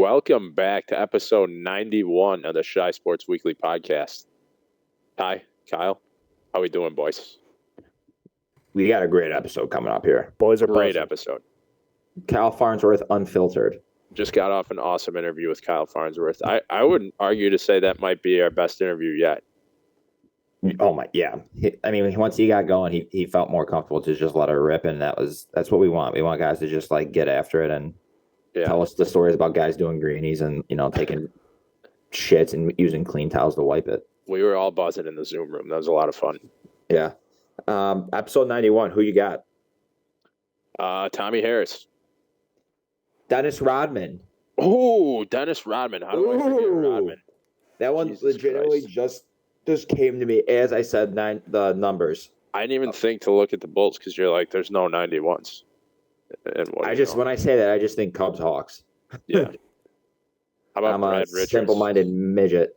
Welcome back to episode 91 of the Shy Sports Weekly podcast. Hi, Kyle. How we doing, boys? We got a great episode coming up here. Boys are Great buzzing. episode. Kyle Farnsworth unfiltered. Just got off an awesome interview with Kyle Farnsworth. I would argue to say that might be our best interview yet. Oh my, yeah. Once he got going, he felt more comfortable to just let her rip, and that's what we want. We want guys to just like get after it and tell us the stories about guys doing greenies and taking shits and using clean towels to wipe it. We were all buzzing in the Zoom room. That was a lot of fun. Yeah. Episode 91. Who you got? Tommy Harris. Dennis Rodman. Oh, Dennis Rodman. How do I forget Rodman? That one Jesus legitimately Christ. just came to me as I said the numbers. I didn't even think to look at the Bulls because you're like, there's no 91s. And when I say that, I just think Cubs Hawks. Yeah. How about Brad Richards? Simple-minded midget.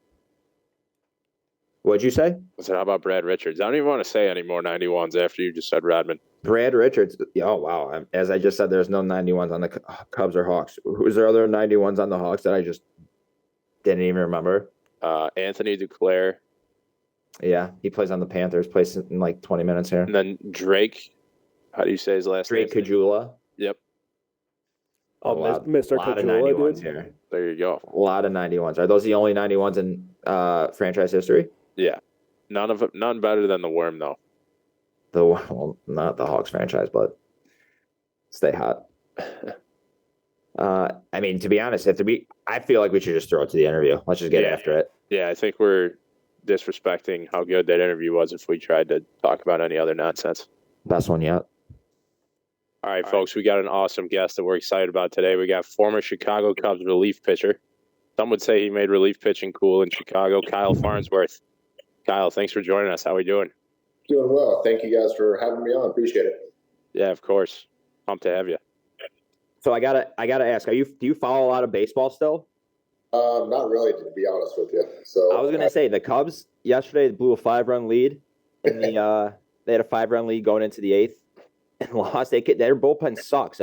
What'd you say? I said, how about Brad Richards? I don't even want to say any more 91s after you just said Rodman. Brad Richards. Oh, wow. As I just said, there's no 91s on the Cubs or Hawks. Who's there other 91s on the Hawks that I just didn't even remember? Anthony Duclair. Yeah, he plays on the Panthers. Plays in like 20 minutes here. And then Drake. How do you say his last name? Drake Kajula. Yep. Oh, Mr. Kajula, dude. Here. There you go. A lot of 91s. Are those the only 91s in franchise history? Yeah. None better than the Worm, though. Not the Hawks franchise, but stay hot. To be honest, I feel like we should just throw it to the interview. Let's just get after it. Yeah, I think we're disrespecting how good that interview was if we tried to talk about any other nonsense. Best one yet. All right, folks, we got an awesome guest that we're excited about today. We got former Chicago Cubs relief pitcher. Some would say he made relief pitching cool in Chicago, Kyle Farnsworth. Kyle, thanks for joining us. How are we doing? Doing well. Thank you guys for having me on. Appreciate it. Yeah, of course. Pumped to have you. So I gotta ask, do you follow a lot of baseball still? Not really, to be honest with you. So I was gonna say the Cubs yesterday blew a 5-run lead in they had a 5-run lead going into the 8th and lost. Their bullpen sucks.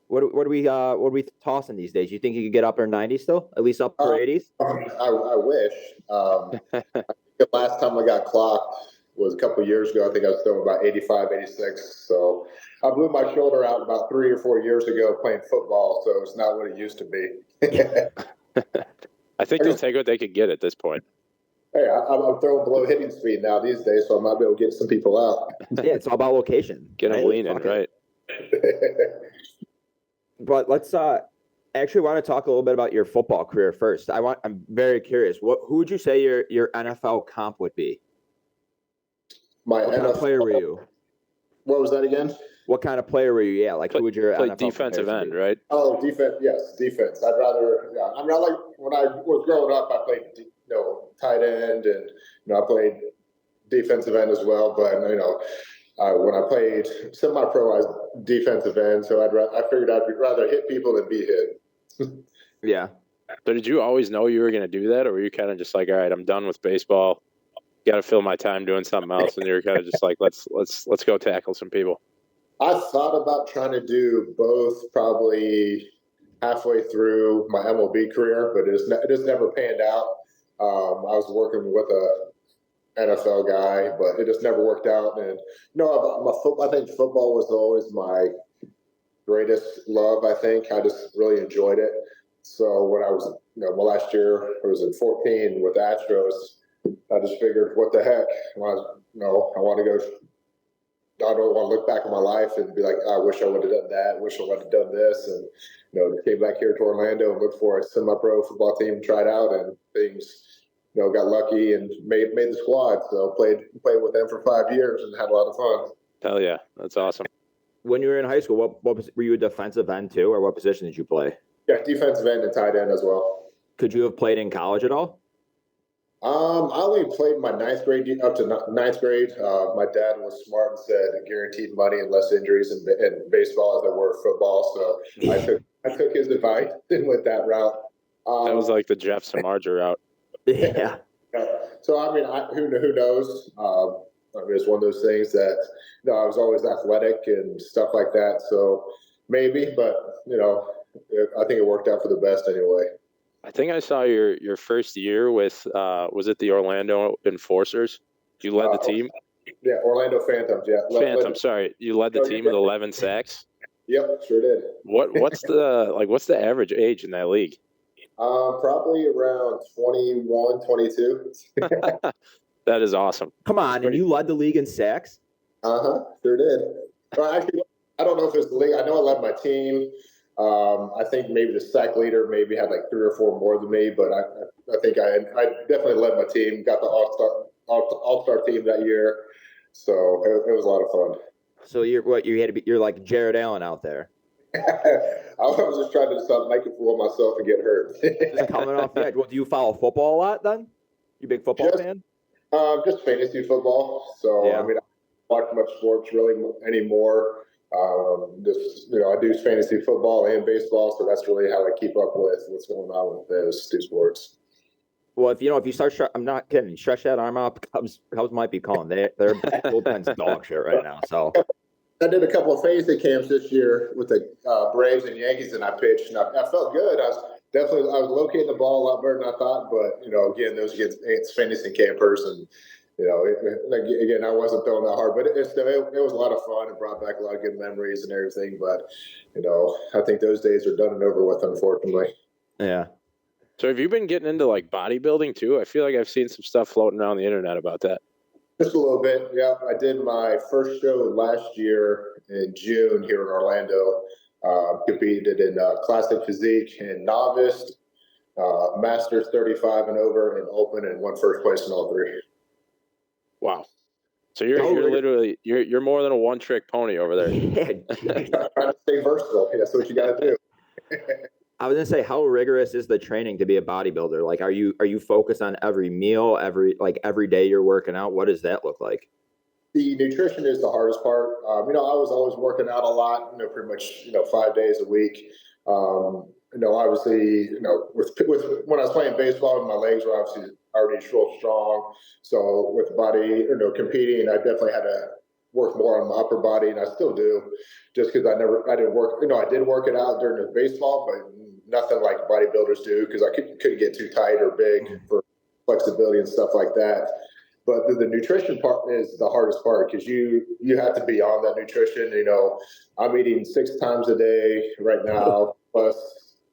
What are we tossing these days? You think you could get up in 90 still? At least up for 80s? I wish. The last time I got clocked was a couple of years ago. I think I was throwing about 85, 86. So I blew my shoulder out about 3 or 4 years ago playing football. So it's not what it used to be. I think they'll take what they could get at this point. Hey, I'm throwing below hitting speed now these days, so I might be able to get some people out. Yeah, it's all about location. Get them leaning, right? But let's actually want to talk a little bit about your football career first. I'm very curious. Who would you say your NFL comp would be? What kind of player were you? What was that again? What kind of player were you? Yeah, who would your NFL defensive end, right? Oh, defense. Yes, defense. I'd rather. Yeah, like when I was growing up, I played tight end, and I played defensive end as well. But when I played semi-pro, I was defensive end, so I figured I'd rather hit people than be hit. Yeah. So did you always know you were going to do that, or were you kind of just like, all right, I'm done with baseball, got to fill my time doing something else, and you're kind of just like, let's go tackle some people? I thought about trying to do both probably halfway through my MLB career, but it just never panned out. I was working with a NFL guy, but it just never worked out. And I think football was always my greatest love. I think I just really enjoyed it. So when I was, my last year, I was in 14 with Astros. I just figured, what the heck? I want to go. I don't want to look back on my life and be like, I wish I would have done that. Wish I would have done this. And came back here to Orlando and looked for a semi-pro football team, tried out, and things. Got lucky and made the squad. So played with them for 5 years and had a lot of fun. Hell yeah, that's awesome. When you were in high school, what were you a defensive end too, or what position did you play? Yeah, defensive end and tight end as well. Could you have played in college at all? I only played my ninth grade up to ninth grade. My dad was smart and said guaranteed money and less injuries in baseball as there were football. So I took his advice and went that route. That was like the Jeff Samardzija route. Yeah. So who knows? It's one of those things that I was always athletic and stuff like that. So maybe, but I think it worked out for the best anyway. I think I saw your first year with was it the Orlando Enforcers? You led the team. Yeah, Orlando Phantoms. Yeah, Phantoms. Sorry, you led the team with 11 sacks. Yep, sure did. What's the average age in that league? Probably around 21, 22. That is awesome. Come on, and you led the league in sacks? Sure did. Well, actually, I don't know if it's the league. I know I led my team. I think maybe the sack leader maybe had like 3 or 4 more than me, but I think I definitely led my team. Got the all-star team that year, so it was a lot of fun. So you're like Jared Allen out there. I was just trying to make a fool of myself and get hurt. Just coming off the edge. Well, do you follow football a lot then? You a big football fan? Just fantasy football. So yeah. I mean, I don't watch much sports really anymore. I do fantasy football and baseball, so that's really how I keep up with what's going on with those 2 sports. Well, if you start, I'm not kidding. Stretch that arm out. Cubs might be calling. Their bullpen's dog shit right now. So I did a couple of fantasy camps this year with the Braves and Yankees, and I pitched, and I felt good. I was locating the ball a lot better than I thought, but again, those against fantasy campers, and again, I wasn't throwing that hard, but it was a lot of fun. It brought back a lot of good memories and everything. But I think those days are done and over with, unfortunately. Yeah. So have you been getting into like bodybuilding too? I feel like I've seen some stuff floating around the internet about that. Just a little bit, yeah. I did my first show last year in June here in Orlando. Competed in classic physique and novice, masters 35 and over, and open, and won first place in all 3. Wow. So you're literally you're more than a one-trick pony over there. Trying to stay versatile. That's what you got to do. I was gonna say, how rigorous is the training to be a bodybuilder? Like, are you focused on every meal, every day you're working out? What does that look like? The nutrition is the hardest part. I was always working out a lot. Pretty much 5 days a week. Obviously, with when I was playing baseball, my legs were obviously already real strong. So with body, competing, I definitely had to work more on my upper body, and I still do, just because I didn't work. I did work it out during the baseball, but nothing like bodybuilders do, because I couldn't get too tight or big for flexibility and stuff like that. But the nutrition part is the hardest part, because you have to be on that nutrition. I'm eating 6 times a day right now, plus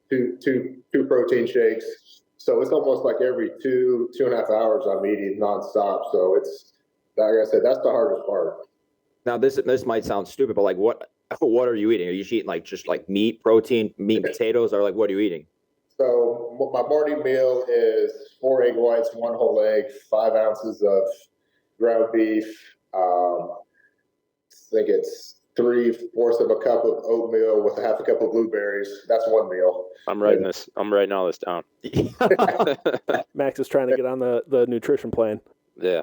two protein shakes. So it's almost like every 2.5 hours I'm eating nonstop. So it's, like I said, that's the hardest part. Now this might sound stupid, but like what are you eating? Are you eating just meat, protein, meat, potatoes, or what are you eating? So my morning meal is 4 egg whites, 1 whole egg, 5 ounces of ground beef. I think it's 3/4 of a cup of oatmeal with 1/2 cup of blueberries. That's one meal. I'm writing all this down. Max is trying to get on the nutrition plan. Yeah.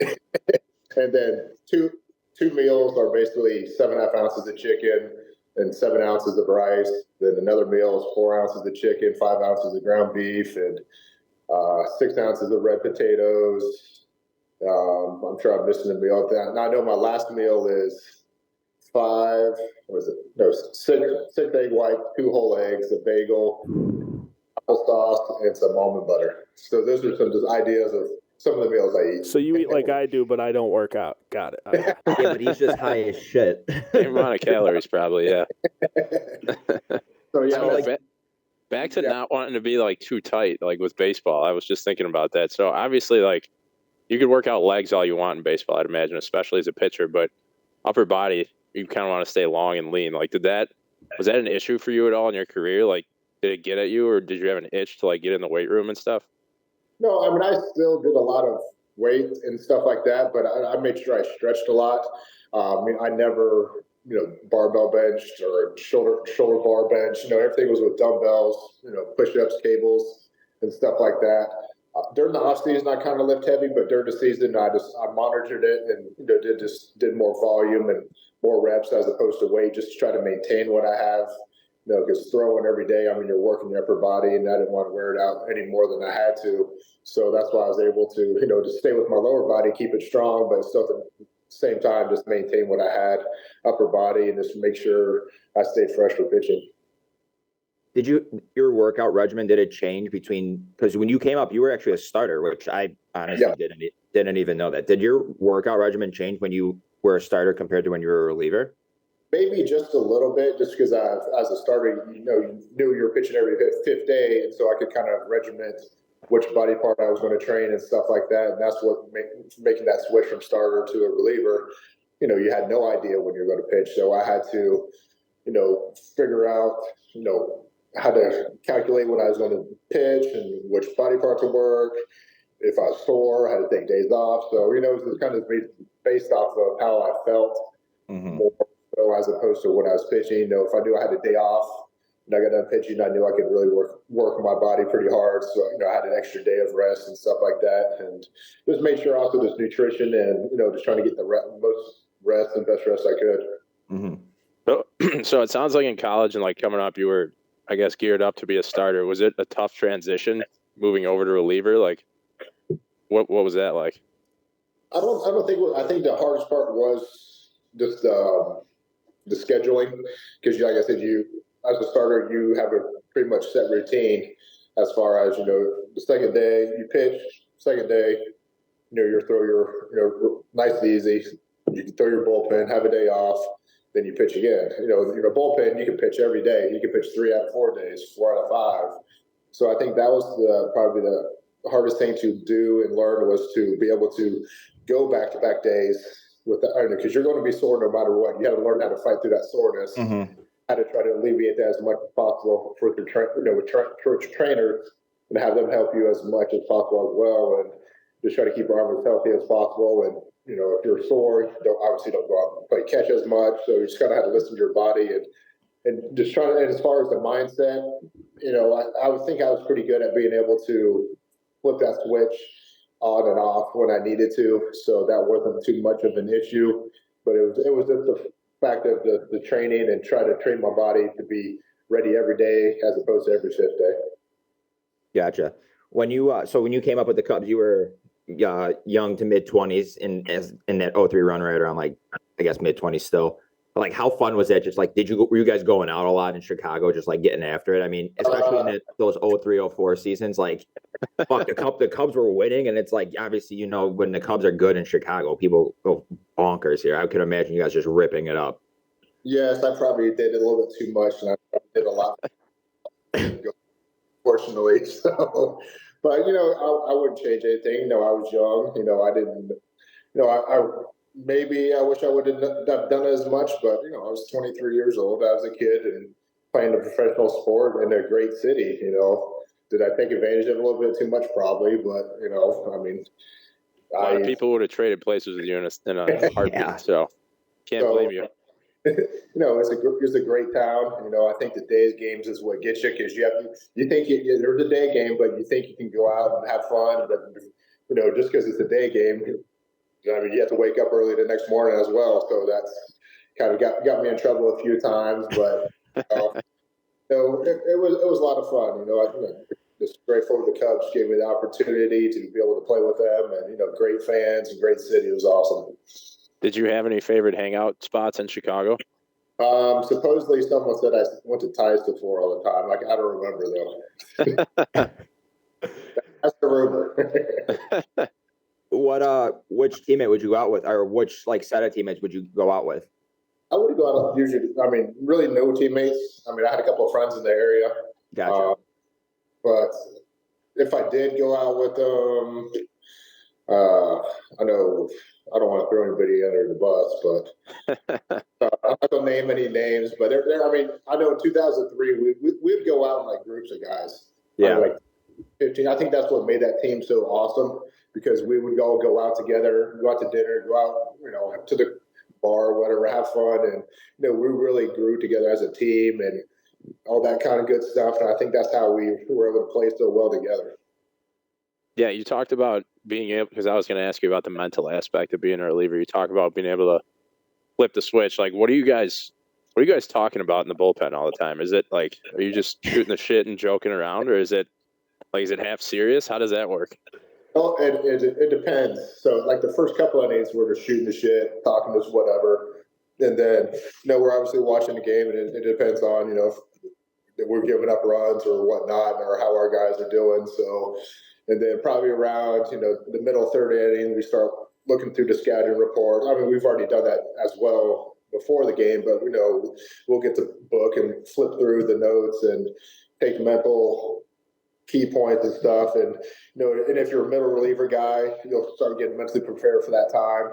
And then two meals are basically 7.5 ounces of chicken and 7 ounces of rice. Then another meal is 4 ounces of chicken, 5 ounces of ground beef, and 6 ounces of red potatoes. I'm sure I'm missing a meal. Now I know my last meal is 6 egg whites, 2 whole eggs, a bagel, applesauce, and some almond butter. So those are some just ideas of some of the meals I eat. So you eat like I do, but I don't work out. Got it. Okay. Yeah, but he's just high as shit. Same amount of calories, probably. Yeah. So yeah, back to not wanting to be too tight, with baseball. I was just thinking about that. So obviously, you could work out legs all you want in baseball, I'd imagine, especially as a pitcher. But upper body, you kind of want to stay long and lean. Was that an issue for you at all in your career? Did it get at you, or did you have an itch to get in the weight room and stuff? No, I still did a lot of weight and stuff like that, but I made sure I stretched a lot. I never, barbell benched or shoulder bar bench. Everything was with dumbbells, push-ups, cables, and stuff like that. During the off season, I kind of lift heavy, but during the season, I monitored it and did more volume and more reps as opposed to weight, just to try to maintain what I have. Because throwing every day, you're working your upper body, and I didn't want to wear it out any more than I had to. So that's why I was able to, just stay with my lower body, keep it strong, but still at the same time, just maintain what I had, upper body, and just make sure I stayed fresh for pitching. your workout regimen, did it change because when you came up, you were actually a starter, which I honestly didn't even know that. Did your workout regimen change when you were a starter compared to when you were a reliever? Maybe just a little bit, just because as a starter, you knew you were pitching every fifth day, and so I could kind of regiment which body part I was going to train and stuff like that. And that's what making that switch from starter to a reliever. You had no idea when you're going to pitch, so I had to, figure out, how to calculate when I was going to pitch and which body part to work. If I was sore, I had to take days off. So, it was just kind of based off of how I felt more so as opposed to when I was pitching. If I knew I had a day off and I got done pitching, I knew I could really work my body pretty hard. So, I had an extra day of rest and stuff like that. And just made sure also this nutrition and, just trying to get the most rest and best rest I could. Mm-hmm. So it sounds like in college and like coming up, you were, I guess, geared up to be a starter. Was it a tough transition moving over to reliever? Like, what was that like? I think the hardest part was just the scheduling, because like I said, as a starter, you have a pretty much set routine as far as, the second day you pitch, second day, you throw your nice and easy, you can throw your bullpen, have a day off, then you pitch again. Bullpen, you can pitch every day. You can pitch 3 out of 4 days, 4 out of 5. So I think that was probably the hardest thing to do and learn, was to be able to go back-to-back days because you're going to be sore no matter what. You have to learn how to fight through that soreness, how to try to alleviate that as much as possible with your trainers, and have them help you as much as possible as well, and just try to keep your arm as healthy as possible. And if you're sore, you obviously don't go out and play catch as much. So you just gotta have to listen to your body and just try to. And as far as the mindset, I would think I was pretty good at being able to flip that switch on and off when I needed to. So that wasn't too much of an issue. But it was just the fact of the training and try to train my body to be ready every day as opposed to every 5th day. Gotcha. When you came up with the Cubs, you were young to mid 20s in that 03 run right around, like, I guess mid 20s still. Like, how fun was that? Just like, were you guys going out a lot in Chicago, just like getting after it? I mean, especially in those 03, 04 seasons, like, fuck, the Cubs were winning, and it's like, obviously, when the Cubs are good in Chicago, people go bonkers here. I could imagine you guys just ripping it up. Yes, I probably did a little bit too much, and I did a lot, fortunately. So, but I wouldn't change anything. I was young. I didn't. Maybe I wish I would have done as much, but I was 23 years old. I was a kid and playing a professional sport in a great city. Did I take advantage of it a little bit too much? Probably, but I mean, a lot of people would have traded places with you in a heartbeat. Yeah. So can't blame you. It's a great town. I think the days games is what gets you, because you think there's a day game, but you think you can go out and have fun, but just because it's a day game, I mean, you have to wake up early the next morning as well. So that's kind of got me in trouble a few times, but it was a lot of fun. I'm just grateful the Cubs gave me the opportunity to be able to play with them, and great fans and great city. It was awesome. Did you have any favorite hangout spots in Chicago? Supposedly someone said I went to Ties before all the time. Like, I don't remember though. That's the rumor. Which teammate would you go out with, or which set of teammates would you go out with? I would go out usually. I mean, really no teammates. I mean, I had a couple of friends in the area. Gotcha. But if I did go out with them, I know I don't want to throw anybody under the bus, but I'm not gonna name any names. But I mean, I know in 2003 we'd go out in like groups of guys. Yeah. Like 15. I think that's what made that team so awesome, because we would all go out together, go out to dinner, go out, to the bar, whatever, have fun, and we really grew together as a team and all that kind of good stuff. And I think that's how we were able to play so well together. Yeah, you talked about being able, because I was going to ask you about the mental aspect of being a reliever. You talk about being able to flip the switch. Like, what are you guys talking about in the bullpen all the time? Is it like, are you just shooting the shit and joking around, or is it half serious? How does that work? Oh, it depends. So, like, the first couple of innings, we're just shooting the shit, talking just whatever. And then, we're obviously watching the game, and it depends on, if that we're giving up runs or whatnot, or how our guys are doing. So, and then probably around, the middle third inning, we start looking through the scouting report. I mean, we've already done that as well before the game, but we'll get the book and flip through the notes and take mental key points and stuff. And, and if you're a middle reliever guy, you'll start getting mentally prepared for that time.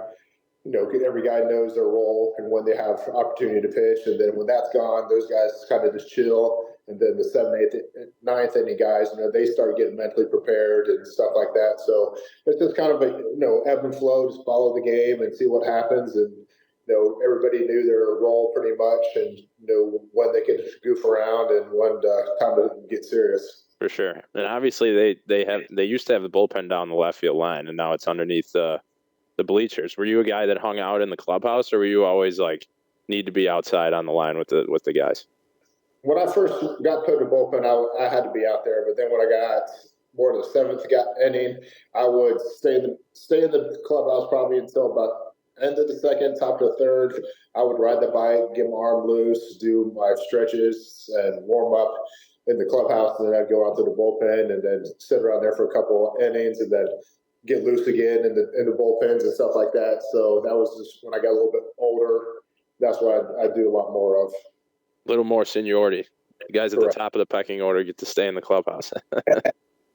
Every guy knows their role and when they have opportunity to pitch. And then when that's gone, those guys kind of just chill. And then the 7th, 8th, 9th inning guys, they start getting mentally prepared and stuff like that. So it's just kind of a, ebb and flow, just follow the game and see what happens. And, everybody knew their role pretty much and, when they could goof around and when time to get serious. For sure. And obviously they used to have the bullpen down the left field line, and now it's underneath the bleachers. Were you a guy that hung out in the clubhouse, or were you always need to be outside on the line with the guys? When I first got put in the bullpen, I had to be out there. But then when I got more to the 7th inning, I would stay in the clubhouse probably until about end of the 2nd, top of the 3rd. I would ride the bike, get my arm loose, do my stretches and warm up in the clubhouse, and then I'd go out to the bullpen and then sit around there for a couple of innings and then get loose again in the bullpens and stuff like that. So that was just when I got a little bit older. That's what I do a lot more of. A little more seniority. The guys at Correct. The top of the pecking order get to stay in the clubhouse.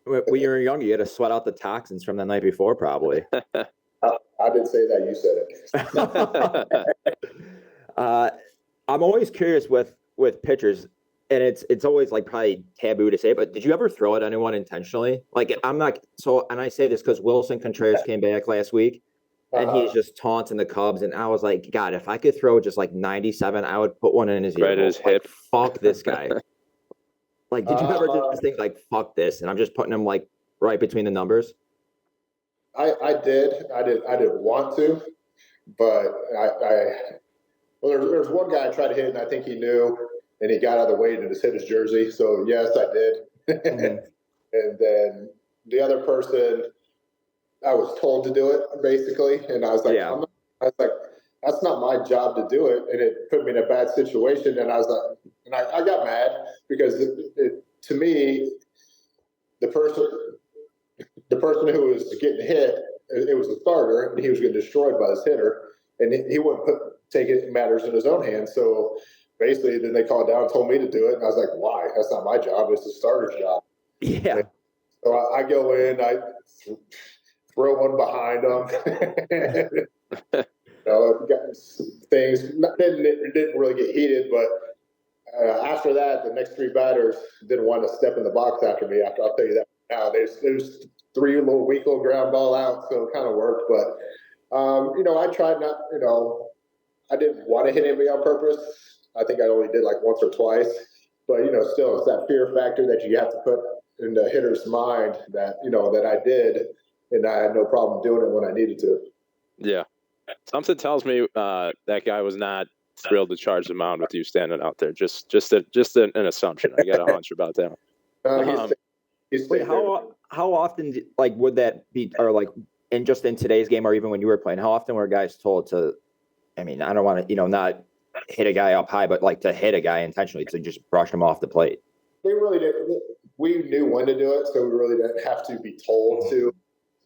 When you were younger, you had to sweat out the toxins from the night before, probably. I didn't say that. You said it. I'm always curious with pitchers, and it's always probably taboo to say, but did you ever throw at anyone intentionally? I'm not. So, and I say this because Wilson Contreras came back last week, and he's just taunting the Cubs, and I was like, God, if I could throw just 97, I would put one in his ear. Right at his hip. Fuck this guy. Did you ever just think fuck this, and I'm just putting him right between the numbers? I did want to, but there's one guy I tried to hit, and I think he knew, and he got out of the way and just hit his jersey. So yes, I did. Mm-hmm. And then the other person, I was told to do it basically, and I was like, yeah. That's not my job to do it, and it put me in a bad situation. And I was like, and I got mad because to me, the person who was getting hit, it was the starter, and he was getting destroyed by his hitter, and he wouldn't take matters in his own hands. So basically, then they called down and told me to do it, and I was like, why? That's not my job. It's the starter's job. Yeah. And so I go in, I throw one behind him. Got things didn't really get heated, but after that, the next 3 batters didn't want to step in the box after me. I'll tell you that now. There's 3 weak little ground ball out, so it kind of worked. But I tried not. I didn't want to hit anybody on purpose. I think I only did once or twice. But still, it's that fear factor that you have to put in the hitter's mind that that I did, and I had no problem doing it when I needed to. Yeah. Something tells me that guy was not thrilled to charge the mound with you standing out there. Just an assumption. I got a hunch about that. Wait, how often would that be, or in today's game, or even when you were playing, how often were guys told to? I mean, I don't want to not hit a guy up high, but to hit a guy intentionally to just brush him off the plate. They really did. We knew when to do it, so we really didn't have to be told to.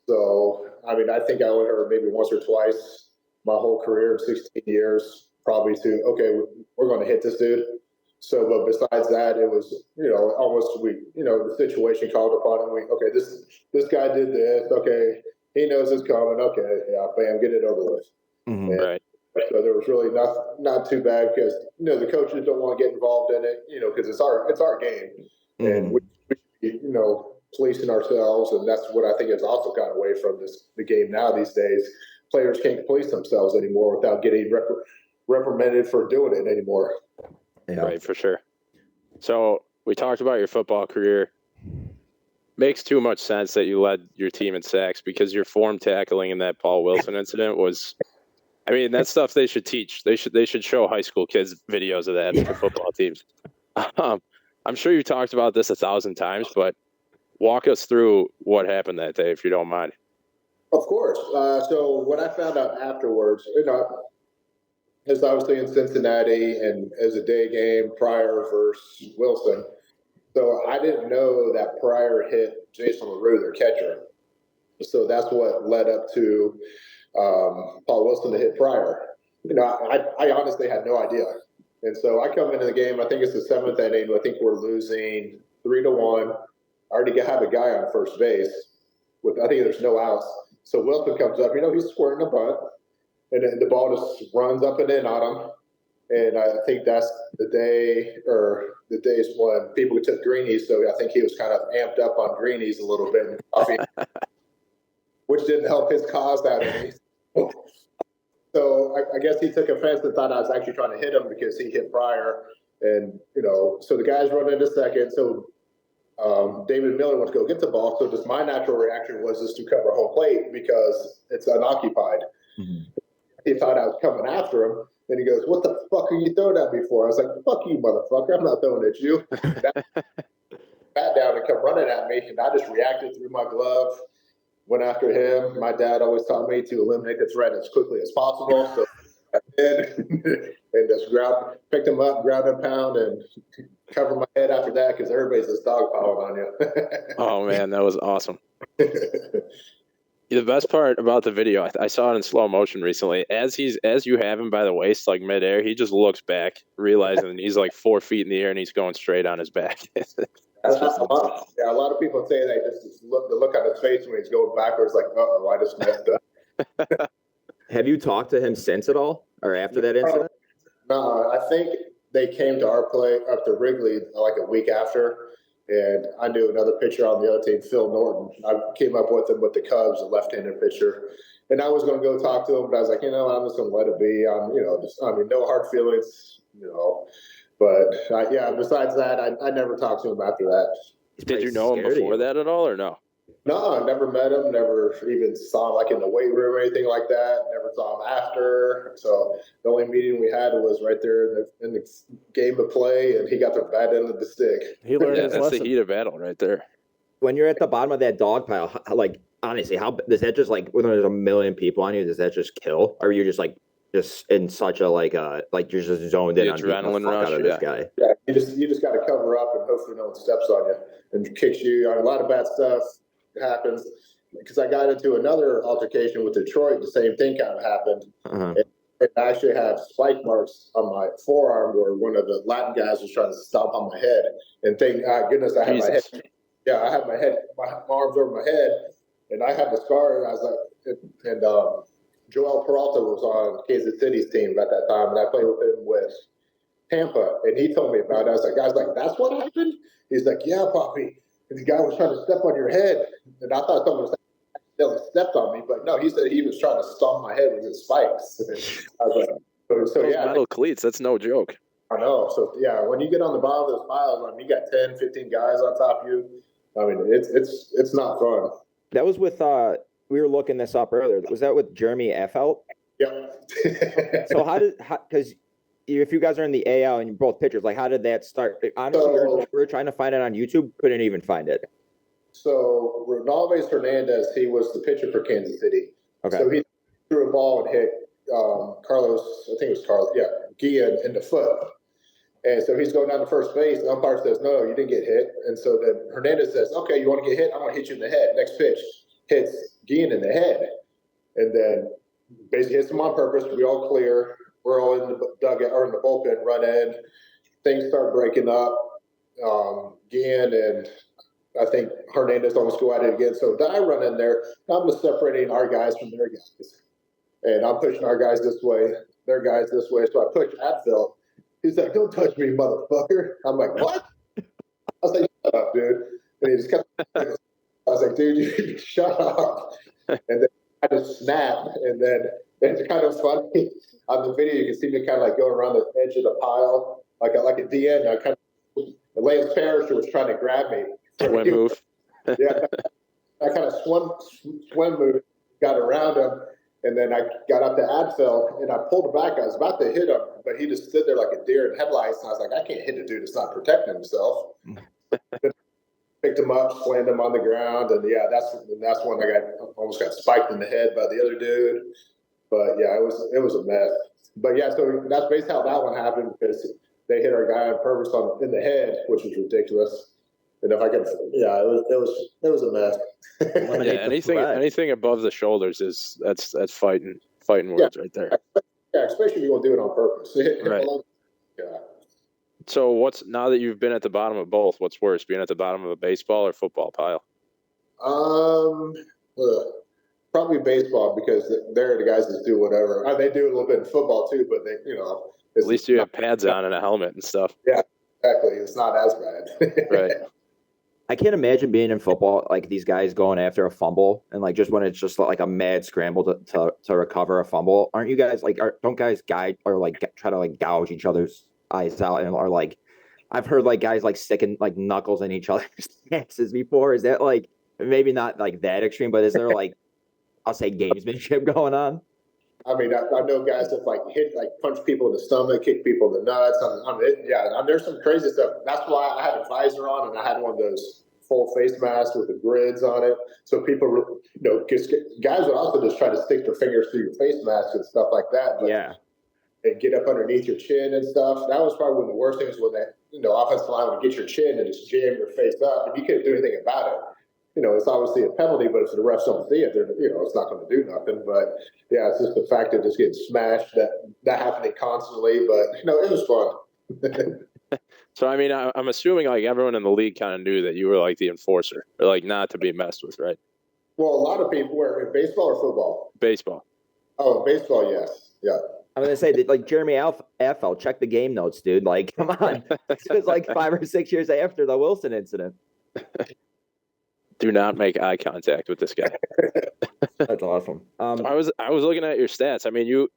So I mean, I think I only heard maybe once or twice my whole career in 16 years, probably okay, we're going to hit this dude. So, but besides that, it was, almost the situation called upon him. Okay, this guy did this. Okay, he knows it's coming. Okay, yeah, bam, get it over with. Mm-hmm. Right. So there was really not too bad because the coaches don't want to get involved in it. Because it's our game, and we should be, policing ourselves, and that's what I think has also gotten away from the game now these days. Players can't police themselves anymore without getting reprimanded for doing it anymore. Yeah. Right, for sure. So we talked about your football career. Makes too much sense that you led your team in sacks because your form tackling in that Paul Wilson incident was, I mean, that stuff they should teach. They should show high school kids videos of that for football teams. I'm sure you talked about this 1,000 times, but walk us through what happened that day, if you don't mind. Of course. So what I found out afterwards, It's obviously in Cincinnati and as a day game, Pryor versus Wilson. So I didn't know that Pryor hit Jason LaRue, their catcher. So that's what led up to Paul Wilson to hit Pryor. I honestly had no idea. And so I come into the game, I think it's the seventh inning. I think we're losing 3-1. I already have a guy on first base I think there's no outs. So Wilson comes up, he's squaring the bunt, and then the ball just runs up and in on him. And I think that's the days when people took greenies. So I think he was kind of amped up on greenies a little bit, which didn't help his cause that inning. So I guess he took offense and thought I was actually trying to hit him because he hit Pryor. And, so the guys run into second. So David Miller wants to go get the ball. So just my natural reaction was just to cover home plate because it's unoccupied. Mm-hmm. He thought I was coming after him. And he goes, "What the fuck are you throwing at me for?" I was like, "Fuck you, motherfucker. I'm not throwing at you." Bat down and come running at me. And I just reacted through my glove, went after him. My dad always taught me to eliminate the threat as quickly as possible. So I did. And just picked him up, ground and pound, and covered my head after that because everybody's just dogpiling on you. Oh, man, that was awesome. The best part about the video, I saw it in slow motion recently. As you have him by the waist, like midair, he just looks back, realizing he's like 4 feet in the air and he's going straight on his back. A lot of people say that just the look on his face when he's going backwards, like, "Uh-oh, I just messed up." Have you talked to him since at all, or after that incident? No, I think they came to our play up to Wrigley like a week after. And I knew another pitcher on the other team, Phil Norton. I came up with him with the Cubs, a left-handed pitcher. And I was going to go talk to him, but I was like, I'm just going to let it be. No hard feelings, But, besides that, I never talked to him after that. Did you know him before that at all or no? No, I never met him, never even saw him like in the weight room or anything like that. Never saw him after. So the only meeting we had was right there in the game of play, and he got the bad end of the stick. He learned his that's lesson. The heat of battle right there. When you're at the bottom of that dog pile, honestly, how does that just when there's a million people on you, does that just kill? Or are you just in such a you're just zoned in on adrenaline rush out of this guy? Yeah, you just got to cover up and hopefully no one steps on you and kicks you. A lot of bad stuff happens because I got into another altercation with Detroit. The same thing kind of happened. Uh-huh. And I actually have spike marks on my forearm where one of the Latin guys was trying to stomp on my head. And thank goodness I had my head. Yeah, I had my head, my arms over my head, and I had the scar. And I was like, Joel Peralta was on Kansas City's team at that time, and I played with him with Tampa. And he told me about it. I was like, "That's what happened?" He's like, "Yeah, Poppy. And the guy was trying to step on your head." And I thought someone accidentally stepped on me, but no, he said he was trying to stomp my head with his spikes. I was like, so those metal cleats, that's no joke. I know. So yeah, when you get on the bottom of those piles, you got 10, 15 guys on top of you. It's not fun. That was with we were looking this up earlier. Was that with Jeremy Affeldt? Yep. So because if you guys are in the AL and you're both pitchers, how did that start? Honestly, we were trying to find it on YouTube, couldn't even find it. So Ronaldo Hernandez, he was the pitcher for Kansas City. Okay. So he threw a ball and hit Carlos, I think it was Carlos, Guillen in the foot. And so he's going down to first base. The umpire says, "No, you didn't get hit." And so then Hernandez says, "Okay, you want to get hit? I'm going to hit you in the head." Next pitch hits Guillen in the head. And then basically hits him on purpose. We all clear. We're all in the dugout or in the bullpen, run in. Things start breaking up. Guillen and I think Hernandez almost go at it again. So then I run in there. I'm just separating our guys from their guys. And I'm pushing our guys this way, their guys this way. So I push Atfield. He's like, "Don't touch me, motherfucker." I'm like, "What?" I was like, "Shut up, dude." And he just kept, I was like, "Dude, you shut up." And then I just snapped. And then it's kind of funny. On the video, you can see me kind of going around the edge of the pile, like a DN. The Lance Parrish was trying to grab me. Swim move. Yeah. I kind of swim move, got around him. And then I got up to Adfeld, and I pulled back. I was about to hit him, but he just stood there like a deer in headlights. And I was like, I can't hit a dude that's not protecting himself. Picked him up, slammed him on the ground, and that's when I almost got spiked in the head by the other dude. But yeah, it was a mess. But yeah, so that's basically how that one happened, because they hit our guy on purpose in the head, which was ridiculous. And if I could, yeah, it was a mess. Yeah, anything above the shoulders that's fighting words right there. Yeah, especially if you want to do it on purpose. Right. Yeah. So now that you've been at the bottom of both, what's worse, being at the bottom of a baseball or football pile? Probably baseball, because they're the guys that do whatever. They do a little bit in football too, but at least you have pads on and a helmet and stuff. Yeah, exactly. It's not as bad. Right. I can't imagine being in football, like these guys going after a fumble, and like just when it's just like a mad scramble to recover a fumble. Aren't you guys like, don't guys guide or like try to like gouge each other's eyes out, and are like, I've heard like guys like sticking like knuckles in each other's asses before. Is that like, maybe not like that extreme, but is there like, I'll say gamesmanship going on? I mean, I know guys that like punch people in the stomach, kick people in the nuts. There's some crazy stuff. That's why I had a visor on, and I had one of those full face masks with the grids on it. So people, because guys would also just try to stick their fingers through your face mask and stuff like that. But, yeah. And get up underneath your chin and stuff. That was probably one of the worst things, when that, offensive line would get your chin and just jam your face up, and you couldn't do anything about it. It's obviously a penalty, but if the refs don't see it, it's not going to do nothing. But yeah, it's just the fact of just getting smashed, that happening constantly. But it was fun. So I mean, I'm assuming like everyone in the league kind of knew that you were like the enforcer, or like not to be messed with, right? Well, a lot of people were in baseball or football. Baseball. Oh, baseball, yes, yeah. I'm gonna say that, like Jeremy Affeldt, check the game notes, dude. Like, come on, this was like 5 or 6 years after the Wilson incident. Do not make eye contact with this guy. That's awesome. I was looking at your stats. I mean, you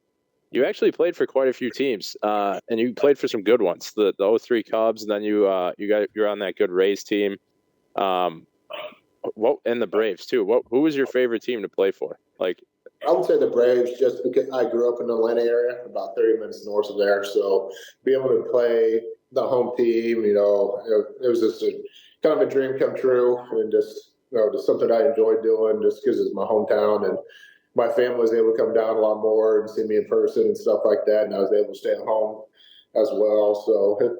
actually played for quite a few teams, and you played for some good ones. The 03 Cubs, and then you're on that good Rays team. And the Braves too. Who was your favorite team to play for? Like, I would say the Braves, just because I grew up in the Atlanta area, about 30 minutes north of there. So be able to play the home team, it was just kind of a dream come true, and just just something I enjoyed doing, just because it's my hometown, and my family was able to come down a lot more and see me in person and stuff like that, and I was able to stay at home as well. So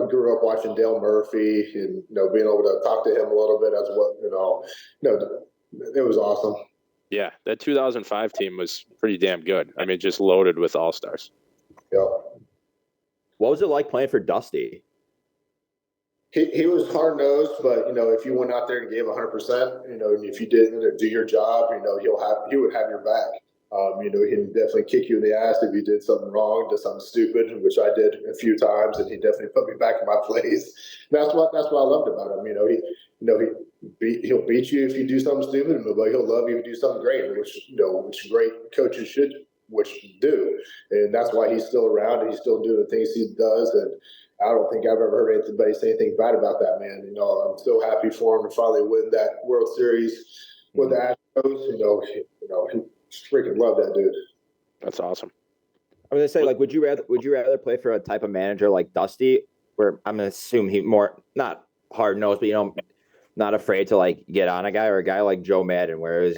grew up watching Dale Murphy, and being able to talk to him a little bit as well. It was awesome. Yeah, that 2005 team was pretty damn good. I mean, just loaded with all-stars. Yeah. What was it like playing for Dusty? He was hard-nosed, but if you went out there and gave 100%, and if you didn't do your job, he would have your back. He'd definitely kick you in the ass if you did something wrong, did something stupid, which I did a few times, and he definitely put me back in my place. That's what I loved about him. He'll beat you if you do something stupid, but he'll love you if you do something great, which great coaches should do. And that's why he's still around, and he's still doing the things he does. And I don't think I've ever heard anybody say anything bad about that man. I'm so happy for him to finally win that World Series with the Astros. He freaking love that dude. That's awesome. I'm gonna say, like, would you rather play for a type of manager like Dusty, where I'm gonna assume he more not hard nosed, but not afraid to like get on a guy, or a guy like Joe Madden, whereas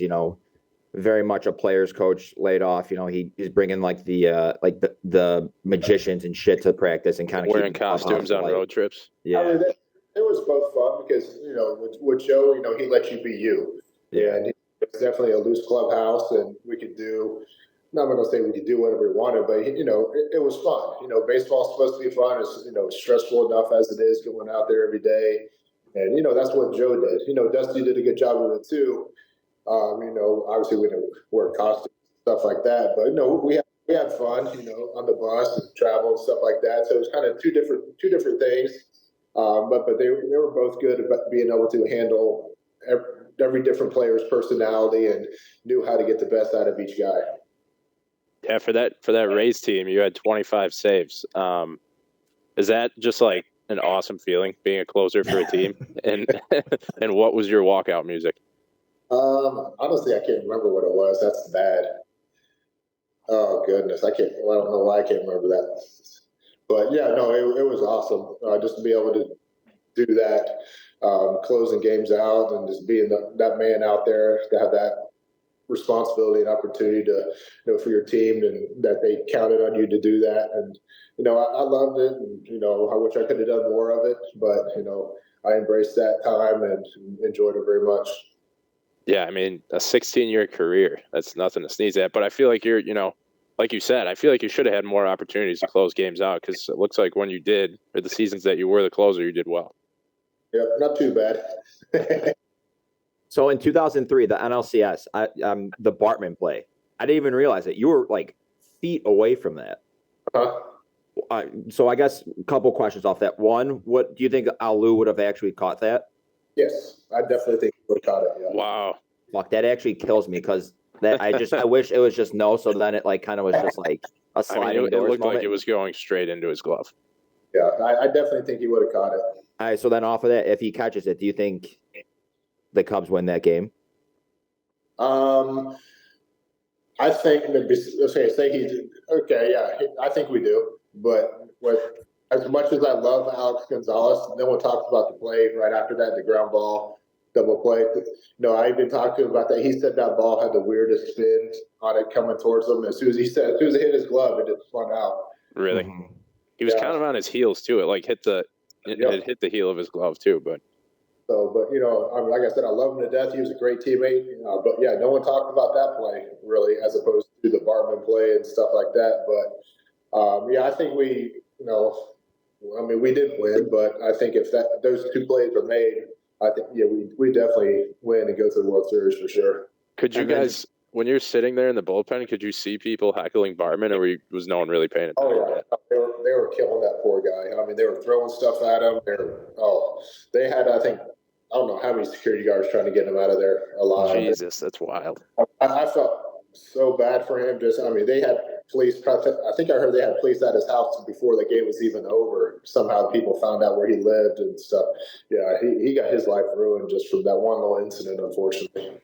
very much a player's coach laid off. He's bringing like the magicians and shit to practice, and kind of wearing costumes on road trips. Yeah, I mean, it was both fun, because with Joe, he lets you be you. Yeah, and it's definitely a loose clubhouse, and we could do. I'm not gonna say we could do whatever we wanted, but it was fun. Baseball's supposed to be fun. It's stressful enough as it is going out there every day, and that's what Joe did. Dusty did a good job with it too. Obviously we didn't wear costumes, stuff like that, but we had fun, on the bus and travel and stuff like that. So it was kind of two different things. But they were both good about being able to handle every different player's personality, and knew how to get the best out of each guy. Yeah, for that Rays team, you had 25 saves. Is that just like an awesome feeling, being a closer for a team? and what was your walkout music? Honestly, I can't remember what it was. That's bad. Oh goodness, I don't know why I can't remember that. But yeah, no, it was awesome. Just to be able to do that, closing games out, and just being that man out there, to have that responsibility and opportunity to, for your team, and that they counted on you to do that. And, I loved it, and, I wish I could have done more of it, but, I embraced that time and enjoyed it very much. Yeah, I mean, a 16-year career, that's nothing to sneeze at. But I feel like you're, like you said, I feel like you should have had more opportunities to close games out, because it looks like when you did, or the seasons that you were the closer, you did well. Yeah, not too bad. So in 2003, the NLCS, the Bartman play, I didn't even realize it. You were like feet away from that. So I guess a couple questions off that. One, what do you think Alou would have actually caught that? Yes, I definitely think he would have caught it. Yeah. Wow. Fuck, that actually kills me, because that I wish it was just no. So then it like kind of was just like a sliding it doors looked moment. like it was going straight into his glove. Yeah, I definitely think he would have caught it. All right, so then off of that, if he catches it, do you think the Cubs win that game? I think I think we do. But as much as I love Alex Gonzalez, no one talks about the play right after that, the ground ball double play. I even talked to him about that. He said that ball had the weirdest spin on it coming towards him. As soon as it hit his glove, it just spun out. Really? Mm-hmm. He was kind of on his heels too. It like hit the heel of his glove too, but. So, but like I said, I love him to death. He was a great teammate. But yeah, no one talked about that play really, as opposed to the Bartman play and stuff like that. But I think we, we didn't win, but I think if those two plays are made, I think we definitely win and go to the World Series for sure. Could you guys, when you're sitting there in the bullpen, could you see people heckling Bartman, or was no one really paying attention? Oh yeah, they were killing that poor guy. I mean, they were throwing stuff at him. They had, I think, I don't know how many security guards trying to get him out of there alive. Jesus, that's wild. I felt so bad for him. They had police. I think I heard they had police at his house before the game was even over. Somehow people found out where he lived and stuff. Yeah, he got his life ruined just from that one little incident, unfortunately.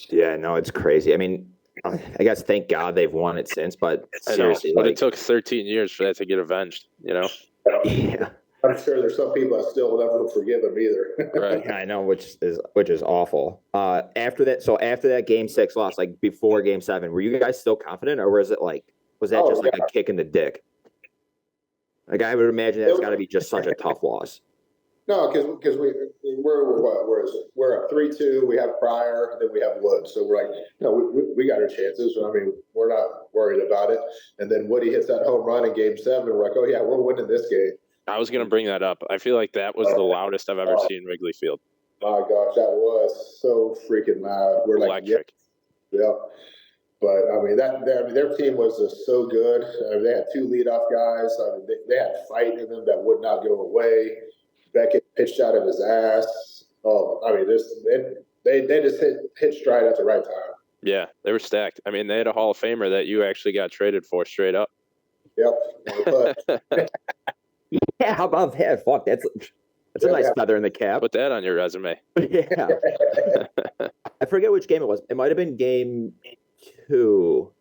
Yeah, no, it's crazy. I mean, I guess thank God they've won it since, but seriously, but it took 13 years for that to get avenged, Yeah. I'm sure there's some people that still will never forgive him either. Right. Yeah, I know, which is awful. After that Game 6 loss, like before Game 7, were you guys still confident, or was that just like a kick in the dick? Like, I would imagine that's got to be just such a tough loss. No, because we're what? We're up 3-2. We have Pryor, then we have Wood. So we're like, we got our chances. I mean, we're not worried about it. And then Woody hits that home run in Game 7. We're like, oh yeah, we're winning this game. I was going to bring that up. I feel like that was the loudest I've ever seen Wrigley Field. My gosh, that was so freaking loud. We're electric. Like, yeah. But I mean, their team was just so good. They had two leadoff guys. They had fight in them that would not go away. Beckett pitched out of his ass. Oh, I mean, they just hit stride at the right time. Yeah, they were stacked. I mean, they had a Hall of Famer that you actually got traded for straight up. Yep. Yeah, how about that? Fuck, that's a nice feather in the cap. Put that on your resume. Yeah. I forget which game it was. It might have been Game 2.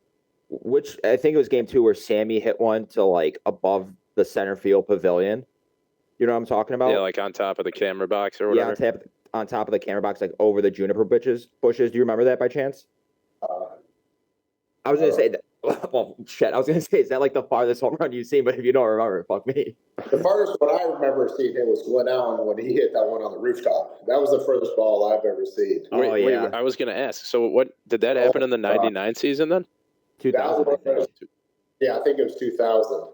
I think it was Game 2 where Sammy hit one to like above the center field pavilion. You know what I'm talking about? Yeah, like on top of the camera box or whatever. Yeah, on top of the camera box, like over the juniper bushes. Do you remember that by chance? I was going to say that. Well, shit. I was going to say, is that like the farthest home run you've seen? But if you don't remember, fuck me. The farthest one I remember seeing him was Glenn Allen when he hit that one on the rooftop. That was the furthest ball I've ever seen. Wait, I was going to ask. So what did that happen in the 99 season then? 2000. Yeah, I think it was 2000.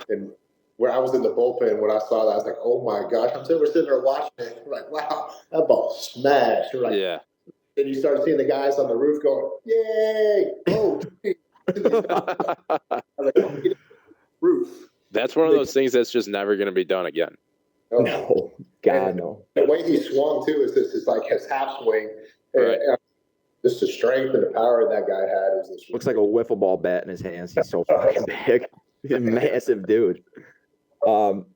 And where I was in the bullpen when I saw that, I was like, oh my gosh. We're sitting there watching it. We're like, wow, that ball smashed. We're like, yeah. Then you start seeing the guys on the roof going, yay! Oh, roof. That's one of those things that's just never going to be done again. No, God, no. The way he swung too is like his half swing. Right. Just the strength and the power that guy had is looks like a wiffle ball bat in his hands. He's so fucking big. He's a massive dude. Well,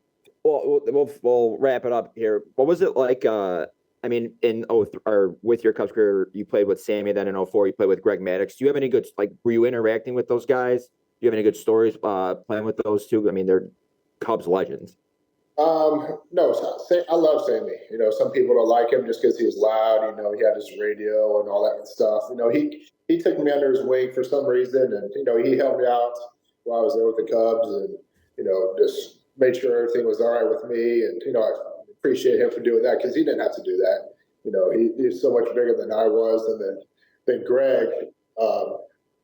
we'll wrap it up here. What was it like? I mean, in with your Cubs career, you played with Sammy. Then in 2004, you played with Greg Maddux. Do you have any good were you interacting with those guys? Do you have any good stories playing with those two? I mean, they're Cubs legends. No, I love Sammy. You know, some people don't like him just because he was loud. You know, he had his radio and all that stuff. You know, he took me under his wing for some reason, and you know, he helped me out while I was there with the Cubs, and you know, just made sure everything was all right with me. And you know, I appreciate him for doing that because he didn't have to do that. You know, he's so much bigger than I was, and then Greg,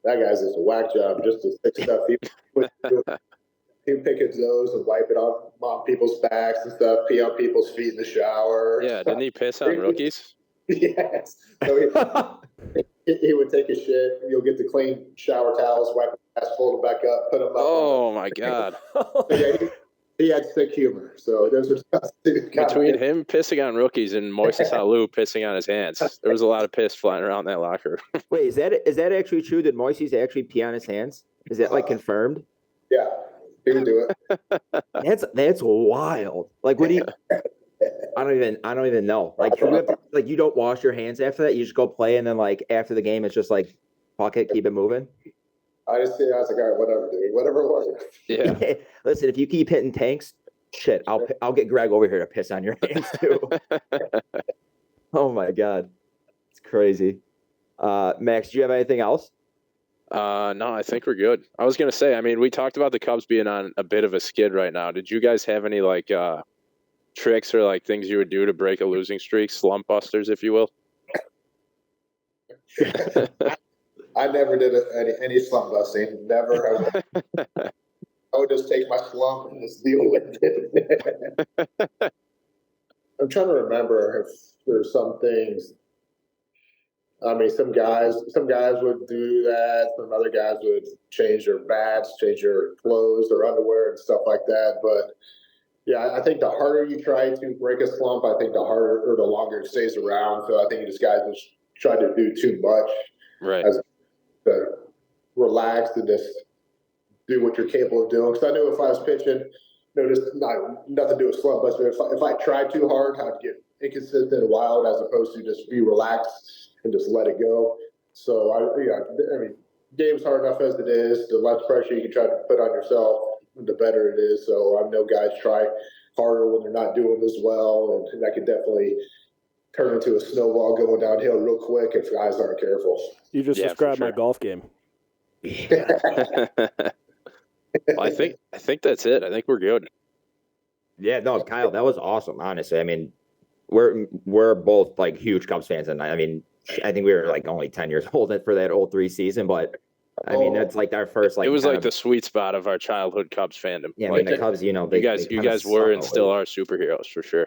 that guy's just a whack job just to fix stuff. He'd pick his nose and wipe it on people's backs and stuff, pee on people's feet in the shower. Yeah, didn't he piss on rookies? Yes. So he would take a shit. You'll get the clean shower towels, wipe the ass, fold them back up, put them up. Oh, my God. So, yeah, he had sick humor. So those are between him pissing on rookies and Moises Alou pissing on his hands, there was a lot of piss flying around that locker room. Wait, is that actually true? Did Moises actually pee on his hands? Is that like confirmed? Yeah. He would do it. That's wild. Like, what do you? I don't even know. Like, you don't wash your hands after that. You just go play, and then like after the game, it's just like, fuck it, keep it moving. I was like, all right, whatever, dude, whatever it was. Yeah. Listen, if you keep hitting tanks, shit, I'll get Greg over here to piss on your hands too. Oh my God, it's crazy. Max, do you have anything else? No, I think we're good. I was going to say, I mean, we talked about the Cubs being on a bit of a skid right now. Did you guys have any like tricks or like things you would do to break a losing streak, slump busters, if you will? I never did any slump busting. Never. I would just take my slump and just deal with it. I'm trying to remember if there's some things. I mean, some guys would do that. Some other guys would change their bats, change their clothes, their underwear, and stuff like that. But yeah, I think the harder you try to break a slump, I think the harder or the longer it stays around. So I think these guys just try to do too much, right? As to relax and just do what you're capable of doing. Because I knew if I was pitching, just nothing to do with slump busting. If I tried too hard, I'd get inconsistent and wild, as opposed to just be relaxed and just let it go. So I mean, game's hard enough as it is. The less pressure you can try to put on yourself, the better it is. So I know guys try harder when they're not doing as well, and that can definitely turn into a snowball going downhill real quick if guys aren't careful. You just described my golf game. Well, I think that's it. I think we're good. Yeah, no, Kyle, that was awesome. Honestly, I mean, we're both like huge Cubs fans, and I mean, I think we were like only 10 years old for that 03 season, but I mean, that's like our first like. It was like the sweet spot of our childhood Cubs fandom. Yeah, I mean, mean, the Cubs, you know, you guys were and still are superheroes for sure.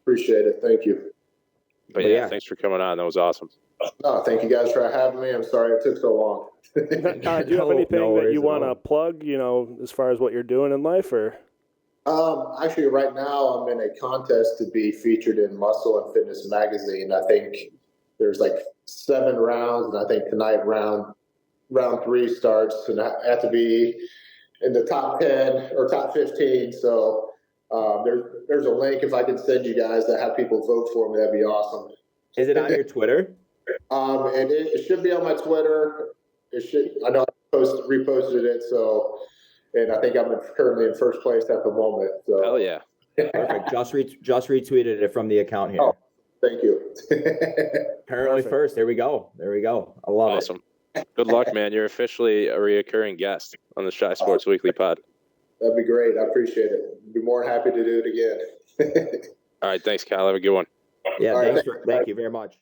Appreciate it. Thank you. But yeah, thanks for coming on. That was awesome. No, thank you guys for having me. I'm sorry it took so long. Do you have anything that you want to plug, you know, as far as what you're doing in life, or? Actually, right now I'm in a contest to be featured in Muscle and Fitness magazine. I think there's like 7 rounds, and I think tonight round 3 starts, and I have to be in the top 10 or top 15. So there's a link if I can send you guys that have people vote for me. That'd be awesome. Is it on your Twitter? And it should be on my Twitter. It should. I know I reposted it. So, and I think I'm currently in first place at the moment. So. Hell yeah. Perfect. Just retweeted it from the account here. Oh, thank you. Apparently first. There we go. I love it. Awesome. Good luck, man. You're officially a reoccurring guest on the Shy Sports Weekly pod. That'd be great. I appreciate it. Be more happy to do it again. All right. Thanks, Kyle. Have a good one. Yeah. Thank you very much.